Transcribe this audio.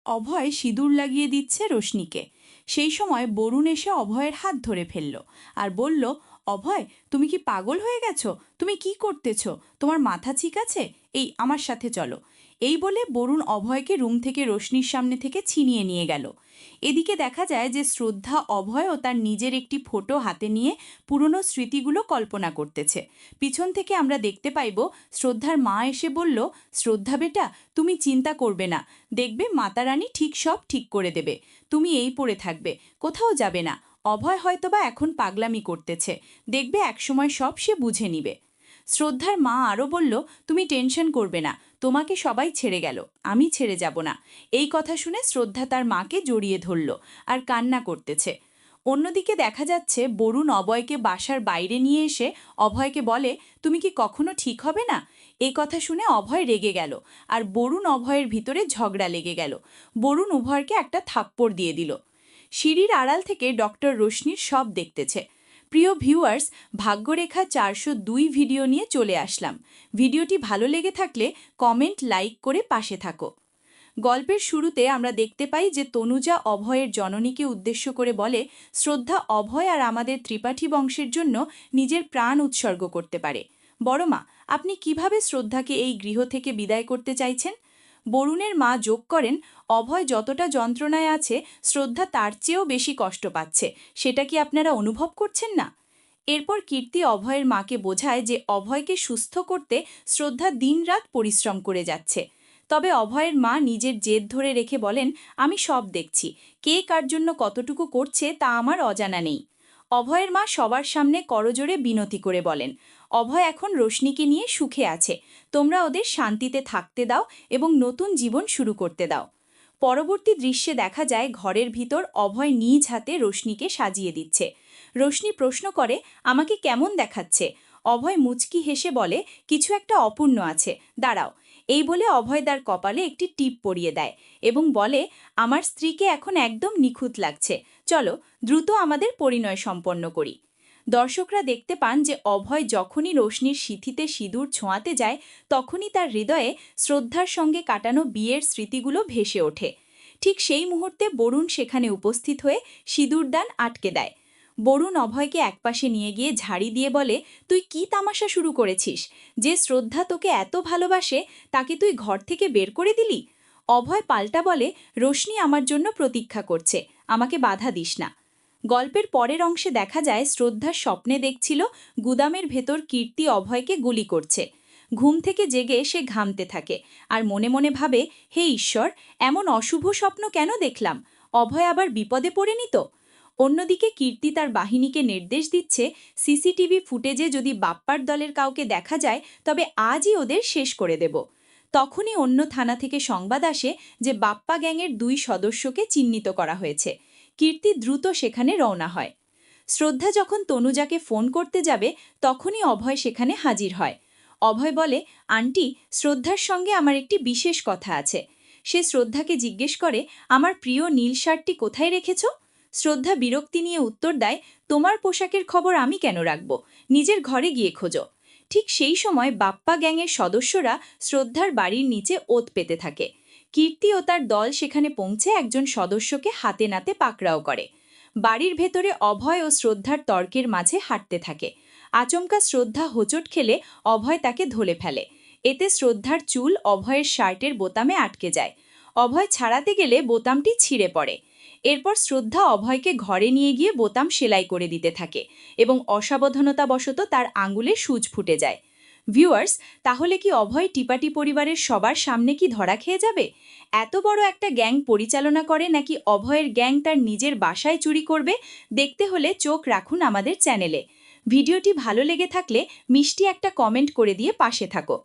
অভয় সিঁদুর লাগিয়ে দিচ্ছে রোশনিকে। সেই সময় বরুণ এসে অভয়ের হাত ধরে ফেলল আর বলল, অভয়, তুমি কি পাগল হয়ে গেছো? তুমি কি করতেছো? তোমার মাথা ঠিক আছে? এই আমার সাথে চলো। এই বলে বরুণ অভয়কে রুম থেকে রোশনির সামনে থেকে ছিনিয়ে নিয়ে গেল। এদিকে দেখা যায় যে শ্রদ্ধা অভয় ও তার নিজের একটি ফটো হাতে নিয়ে পুরনো স্মৃতিগুলো কল্পনা করতেছে। পিছন থেকে আমরা দেখতে পাইব শ্রদ্ধার মা এসে বলল, শ্রদ্ধা বেটা, তুমি চিন্তা করবে না, দেখবে মাতারানী ঠিক সব ঠিক করে দেবে। তুমি এই পড়ে থাকবে, কোথাও যাবে না। অভয় হয়তোবা এখন পাগলামি করতেছে, দেখবে একসময় সব সে বুঝে নিবে। শ্রদ্ধার মা আরও বলল, তুমি টেনশন করবে না, তোমাকে সবাই ছেড়ে গেল, আমি ছেড়ে যাব না। এই কথা শুনে শ্রদ্ধা তার মাকে জড়িয়ে ধরল আর কান্না করতেছে। অন্যদিকে দেখা যাচ্ছে বরুণ অভয়কে বাসার বাইরে নিয়ে এসে অভয়কে বলে, তুমি কি কখনো ঠিক হবে না? এই কথা শুনে অভয় রেগে গেল আর বরুণ অভয়ের ভিতরে ঝগড়া লেগে গেল। বরুণ উভয়কে একটা থাপ্পড় দিয়ে দিল। সিঁড়ির আড়াল থেকে ডক্টর রোশনির সব দেখতেছে। প্রিয় ভিউয়ার্স, ভাগ্যরেখা 402 ভিডিও নিয়ে চলে আসলাম। ভিডিওটি ভালো লেগে থাকলে কমেন্ট, লাইক করে পাশে থাকো। গল্পের শুরুতে আমরা দেখতে পাই যে তনুজা অভয়ের জননীকে উদ্দেশ্য করে বলে, শ্রদ্ধা অভয় আর আমাদের ত্রিপাঠী বংশের জন্য নিজের প্রাণ উৎসর্গ করতে পারে। বড় মা, আপনি কিভাবে শ্রদ্ধাকে এই গৃহ থেকে বিদায় করতে চাইছেন? বরুণের মা যোগ করেন, অভয় যতটা যন্ত্রণায় আছে শ্রদ্ধা তার চেয়েও বেশি কষ্ট পাচ্ছে, সেটা কি আপনারা অনুভব করছেন না? এরপর কীর্তি অভয়ের মাকে বোঝায় যে অভয়কে সুস্থ করতে শ্রদ্ধা দিনরাত পরিশ্রম করে যাচ্ছে। তবে অভয়ের মা নিজের জেদ ধরে রেখে বলেন, আমি সব দেখছি, কে কার জন্য কতটুকু করছে তা আমার অজানা নেই। অভয়ের মা সবার সামনে করজোড়ে বিনতি করে বলেন, অভয় এখন রোশনিকে নিয়ে সুখে আছে, তোমরা ওদের শান্তিতে থাকতে দাও এবং নতুন জীবন শুরু করতে দাও। পরবর্তী দৃশ্যে দেখা যায় ঘরের ভিতর অভয় নিজ হাতে রোশনিকে সাজিয়ে দিচ্ছে। রোশনি প্রশ্ন করে, আমাকে কেমন দেখাচ্ছে? অভয় মুচকি হেসে বলে, কিছু একটা অপূর্ণ আছে, দাঁড়াও। এই বলে অভয় তার কপালে একটি টিপ পরিয়ে দেয় এবং বলে, আমার স্ত্রীকে এখন একদম নিখুঁত লাগছে, চলো দ্রুত আমাদের পরিণয় সম্পন্ন করি। দর্শকরা দেখতে পান যে অভয় যখনই রোশনির সিঁথিতে সিঁদুর ছোঁয়াতে যায় তখনই তার হৃদয়ে শ্রদ্ধার সঙ্গে কাটানো বিয়ের স্মৃতিগুলো ভেসে ওঠে। ঠিক সেই মুহূর্তে বরুণ সেখানে উপস্থিত হয়ে সিঁদুরদান আটকে দেয়। বরুণ অভয়কে একপাশে নিয়ে গিয়ে ঝাড়ি দিয়ে বলে, তুই কি তামাশা শুরু করেছিস? যে শ্রদ্ধা তোকে এত ভালোবাসে তাকে তুই ঘর থেকে বের করে দিলি? অভয় পাল্টা বলে, রোশনি আমার জন্য প্রতীক্ষা করছে, আমাকে বাধা দিস না। গল্পের পরের অংশে দেখা যায় শ্রদ্ধার স্বপ্নে দেখছিল গুদামের ভেতর কীর্তি অভয়কে গুলি করছে। ঘুম থেকে জেগে সে ঘামতে থাকে আর মনে মনে ভাবে, হে ঈশ্বর, এমন অশুভ স্বপ্ন কেন দেখলাম? অভয় আবার বিপদে পড়েনি তো? অন্যদিকে কীর্তি তার বাহিনীকে নির্দেশ দিচ্ছে, সিসিটিভি ফুটেজে যদি বাপ্পার দলের কাউকে দেখা যায় তবে আজই ওদের শেষ করে দেব। তখনই অন্য থানা থেকে সংবাদ আসে যে বাপ্পা গ্যাংয়ের 2 সদস্যকে চিহ্নিত করা হয়েছে। কীর্তি দ্রুত সেখানে রওনা হয়। শ্রদ্ধা যখন তনুজাকে ফোন করতে যাবে তখনই অভয় সেখানে হাজির হয়। অভয় বলে, আন্টি, শ্রদ্ধার সঙ্গে আমার একটি বিশেষ কথা আছে। সে শ্রদ্ধাকে জিজ্ঞেস করে, আমার প্রিয় নীল শার্টটি কোথায় রেখেছ? শ্রদ্ধা বিরক্তি নিয়ে উত্তর দেয়, তোমার পোশাকের খবর আমি কেন রাখব, নিজের ঘরে গিয়ে খোঁজো। ঠিক সেই সময় বাপ্পা গ্যাংয়ের সদস্যরা শ্রদ্ধার বাড়ির নিচে ওত পেতে থাকে। কীর্তি ও তার দল সেখানে পৌঁছে একজন সদস্যকে হাতে নাতে পাকড়াও করে। বাড়ির ভেতরে অভয় ও শ্রদ্ধার তর্কের মাঝে হাঁটতে থাকে। আচমকা শ্রদ্ধা হোঁচট খেলে অভয় তাকে ধরে ফেলে। এতে শ্রদ্ধার চুল অভয়ের শার্টের বোতামে আটকে যায়। অভয় ছাড়াতে গেলে বোতামটি ছিঁড়ে পড়ে। এরপর শ্রদ্ধা অভয়কে ঘরে নিয়ে গিয়ে বোতাম সেলাই করে দিতে থাকে এবং অসাবধানতাবশত তার আঙুলে সূচ ফুটে যায়। ভিউয়ার্স, তাহলে কি অভয় টিপাটি পরিবারের সবার সামনে কি ধরা খেয়ে যাবে? এত বড় একটা গ্যাং পরিচালনা করে নাকি অভয়ের গ্যাং তার নিজের বাসায় চুরি করবে? দেখতে হলে চোখ রাখুন আমাদের চ্যানেলে। ভিডিওটি ভালো লেগে থাকলে মিষ্টি একটা কমেন্ট করে দিয়ে পাশে থাকো।